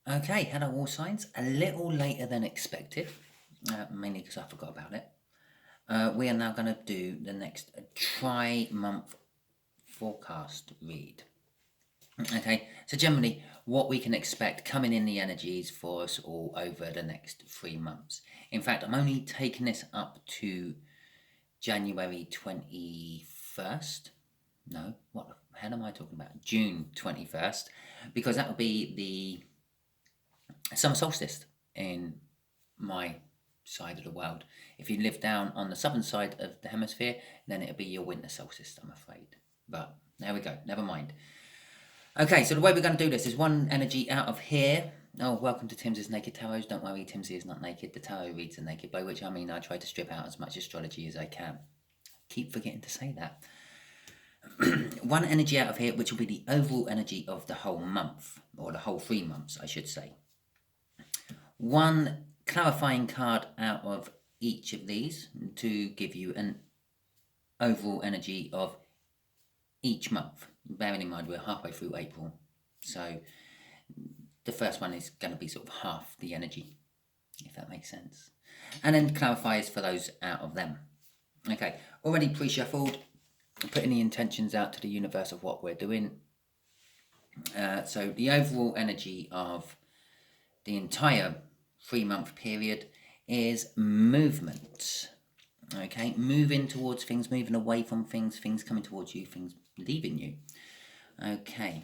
Okay, hello all signs. A little later than expected, mainly because I forgot about it. We are now going to do the next tri-month forecast read. Okay, so generally what we can expect coming in the energies for us all over the next 3 months. In fact, I'm only taking this up to January 21st. No, what the hell am I talking about? June 21st, because that will be the summer solstice in my side of the world. If you live down on the southern side of the hemisphere, then it'll be your winter solstice, I'm afraid. But there we go, never mind. Okay, so the way we're going to do this is one energy out of here. Oh, welcome to Timsy Naked Tarot. Don't worry, Timsy is not naked. The tarot reads are naked, by which I mean I try to strip out as much astrology as I can. Keep forgetting to say that. One energy out of here, which will be the overall energy of the whole month, or the whole 3 months, I should say. One clarifying card out of each of these to give you an overall energy of each month. Bearing in mind we're halfway through April, so the first one is going to be sort of half the energy, if that makes sense. And then clarifiers for those out of them. Okay, already pre-shuffled, putting the intentions out to the universe of what we're doing. So the overall energy of the entire 3-month period is movement. Okay, moving towards things, moving away from things, things coming towards you, things leaving you. Okay.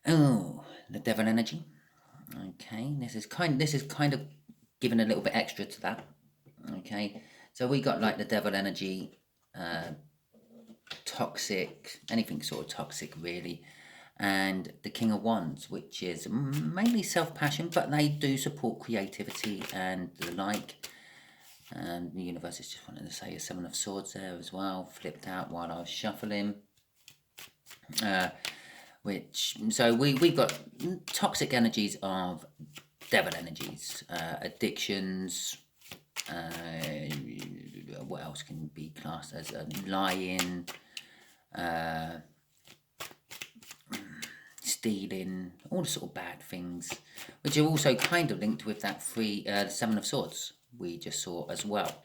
Oh, the devil energy. Okay, this is kind of giving a little bit extra to that. Okay, so we got like the devil energy, toxic, anything sort of toxic really, and the King of Wands, which is mainly self-passion, but they do support creativity and the like. And the universe is just wanting to say a Seven of Swords there as well, flipped out while I was shuffling. So we've got toxic energies of devil energies, addictions. What else can be classed as lying, stealing, all the sort of bad things, which are also kind of linked with that Seven of Swords we just saw as well.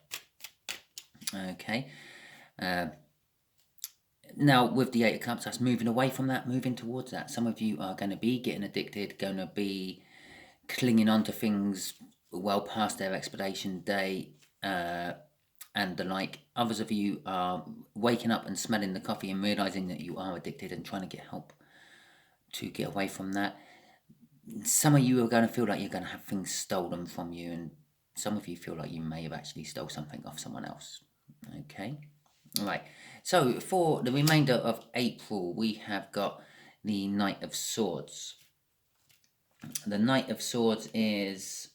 Okay. Now with the Eight of Cups, that's moving away from that, moving towards that. Some of you are going to be getting addicted, going to be clinging on to things well past their expiration date, and the like. Others of you are waking up and smelling the coffee and realizing that you are addicted and trying to get help to get away from that. Some of you are going to feel like you're going to have things stolen from you, and some of you feel like you may have actually stole something off someone else. Okay, all right. So for the remainder of April, we have got the Knight of Swords. The Knight of Swords is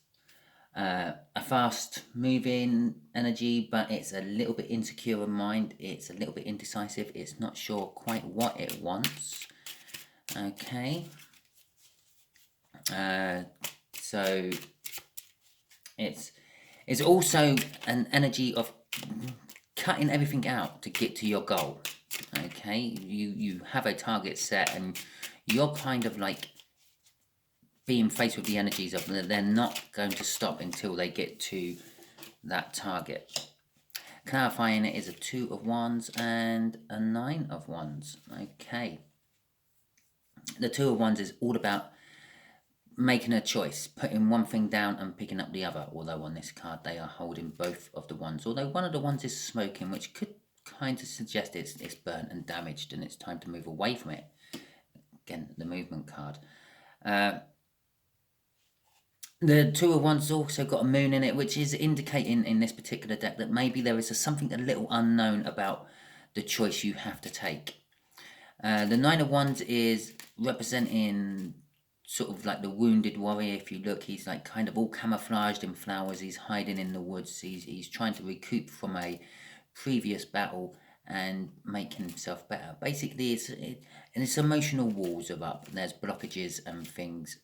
a fast-moving energy, but it's a little bit insecure in mind. It's a little bit indecisive. It's not sure quite what it wants. Okay. So it's also an energy of cutting everything out to get to your goal. Okay, you have a target set and you're kind of like being faced with the energies of they're not going to stop until they get to that target. Clarifying it is a Two of Wands and a Nine of Wands. Okay, the Two of Wands is all about making a choice, putting one thing down and picking up the other, although on this card they are holding both of the wands, although one of the wands is smoking, which could kind of suggest it's burnt and damaged and it's time to move away from it. Again, the movement card. The Two of Wands also got a moon in it, which is indicating in this particular deck that maybe there is something a little unknown about the choice you have to take. The Nine of Wands is representing sort of like the wounded warrior. If you look, he's like kind of all camouflaged in flowers. He's hiding in the woods. He's trying to recoup from a previous battle and make himself better. Basically, it's emotional walls are up. There's blockages and things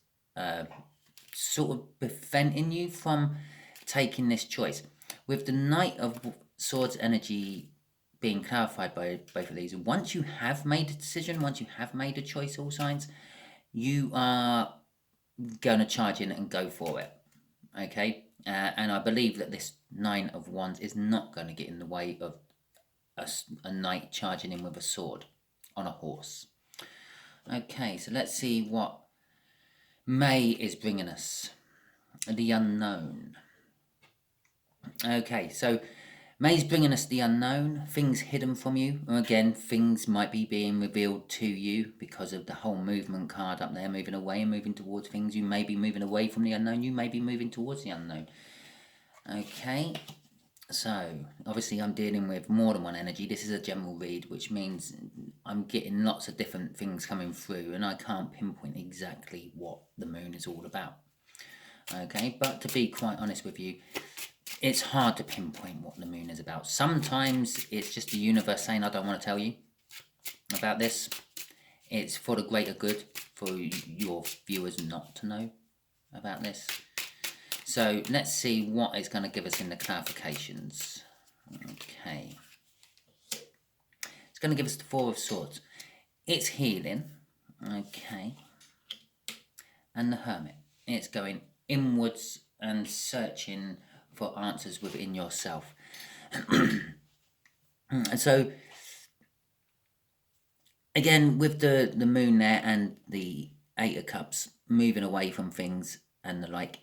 sort of preventing you from taking this choice. With the Knight of Swords energy being clarified by both of these, once you have made a decision, once you have made a choice, all signs, you are going to charge in and go for it. Okay, and I believe that this Nine of Wands is not going to get in the way of a knight charging in with a sword on a horse. Okay, so let's see what May is bringing us. The unknown. Okay, so May's bringing us the unknown, things hidden from you. Again, things might be being revealed to you because of the whole movement card up there, moving away and moving towards things. You may be moving away from the unknown, you may be moving towards the unknown. Okay, so obviously I'm dealing with more than one energy. This is a general read, which means I'm getting lots of different things coming through, and I can't pinpoint exactly what the moon is all about. Okay, but to be quite honest with you, it's hard to pinpoint what the moon is about. Sometimes it's just the universe saying, I don't want to tell you about this. It's for the greater good for your viewers not to know about this. So let's see what it's going to give us in the clarifications. Okay. It's going to give us the Four of Swords. It's healing. Okay. And the Hermit. It's going inwards and searching for answers within yourself. And so, again, with the moon there and the Eight of Cups, moving away from things and the like,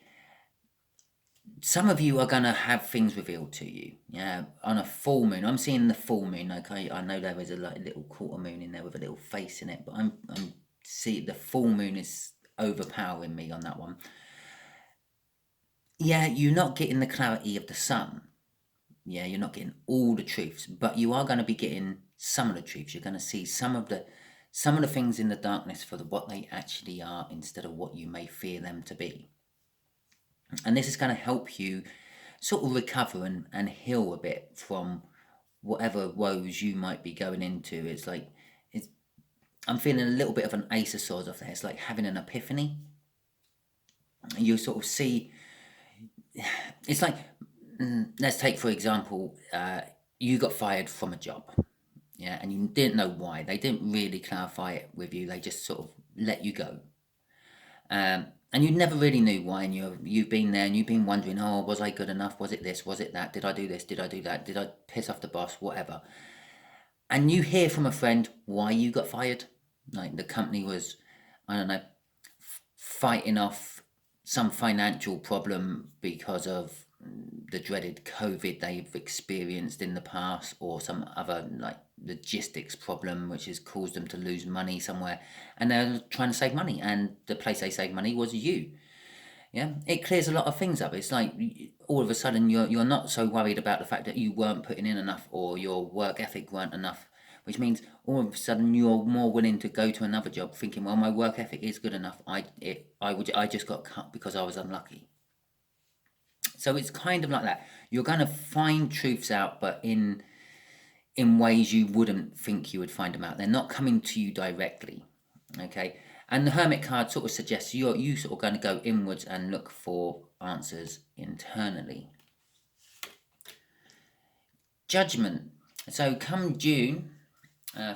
some of you are going to have things revealed to you. Yeah, on a full moon. I'm seeing the full moon. Okay, I know there is a little quarter moon in there with a little face in it, but I'm see the full moon is overpowering me on that one. Yeah, you're not getting the clarity of the sun. Yeah, you're not getting all the truths, but you are going to be getting some of the truths. You're going to see some of the things in the darkness for what they actually are instead of what you may fear them to be. And this is going to help you sort of recover and heal a bit from whatever woes you might be going into. It's like, I'm feeling a little bit of an Ace of Swords off there. It's like having an epiphany. You sort of see, it's like, let's take for example, you got fired from a job, yeah, and you didn't know why. They didn't really clarify it with you. They just sort of let you go, and you never really knew why. And you've been there and you've been wondering, oh, was I good enough? Was it this? Was it that? Did I do this? Did I do that? Did I piss off the boss? Whatever. And you hear from a friend why you got fired. Like the company was, I don't know, fighting off some financial problem because of the dreaded COVID they've experienced in the past, or some other like logistics problem which has caused them to lose money somewhere, and they're trying to save money, and the place they saved money was you. Yeah, it clears a lot of things up. It's like all of a sudden you're not so worried about the fact that you weren't putting in enough or your work ethic weren't enough, which means all of a sudden you're more willing to go to another job thinking, well, my work ethic is good enough. I just got cut because I was unlucky. So it's kind of like that. You're going to find truths out, but in ways you wouldn't think you would find them out. They're not coming to you directly. Okay. And the Hermit card sort of suggests you sort of going to go inwards and look for answers internally. Judgment. So come June,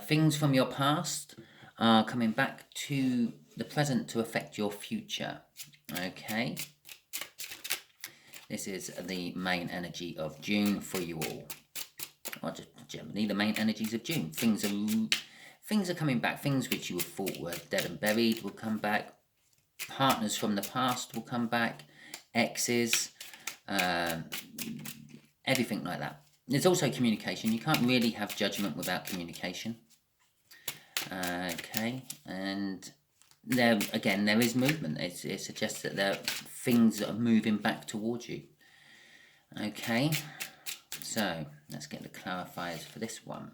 things from your past are coming back to the present to affect your future. Okay. This is the main energy of June for you all. Or just generally the main energies of June. Things are coming back. Things which you thought were dead and buried will come back. Partners from the past will come back. Exes, everything like that. There's also communication. You can't really have judgment without communication. Okay, and there again, there is movement. It suggests that there are things that are moving back towards you. Okay, so let's get the clarifiers for this one.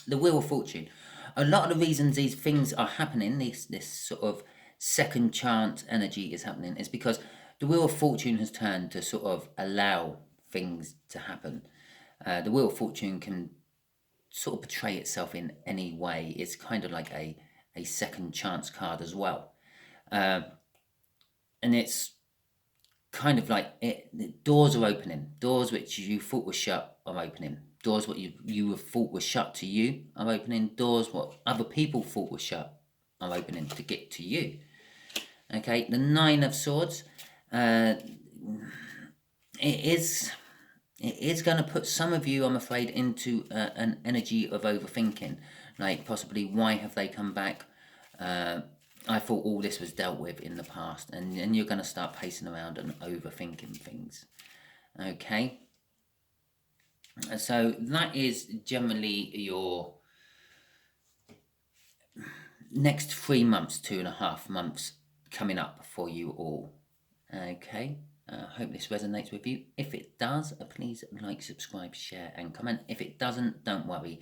The Wheel of Fortune. A lot of the reasons these things are happening, this sort of second chance energy is happening, is because the Wheel of Fortune has turned to sort of allow things to happen. The Wheel of Fortune can sort of portray itself in any way. It's kind of like a second chance card as well. And it's kind of like doors are opening. Doors which you thought were shut are opening. Doors what you thought were shut to you are opening. Doors what other people thought were shut are opening to get to you. Okay, the Nine of Swords, it is going to put some of you, I'm afraid, into an energy of overthinking. Like, possibly, why have they come back? I thought all this was dealt with in the past, and you're going to start pacing around and overthinking things. Okay, so that is generally your next 3 months, 2.5 months coming up for you all. Okay, hope this resonates with you. If it does, please like, subscribe, share and comment. If it doesn't, don't worry.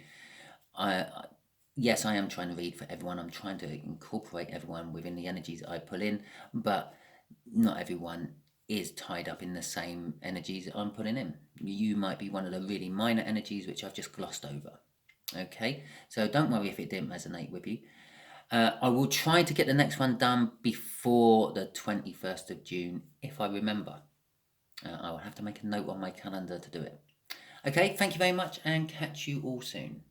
Yes, I am trying to read for everyone. I'm trying to incorporate everyone within the energies I pull in, but not everyone is tied up in the same energies I'm putting in. You might be one of the really minor energies which I've just glossed over. Okay, so don't worry if it didn't resonate with you. I will try to get the next one done before the 21st of June, if I remember. I will have to make a note on my calendar to do it. Okay, thank you very much and catch you all soon.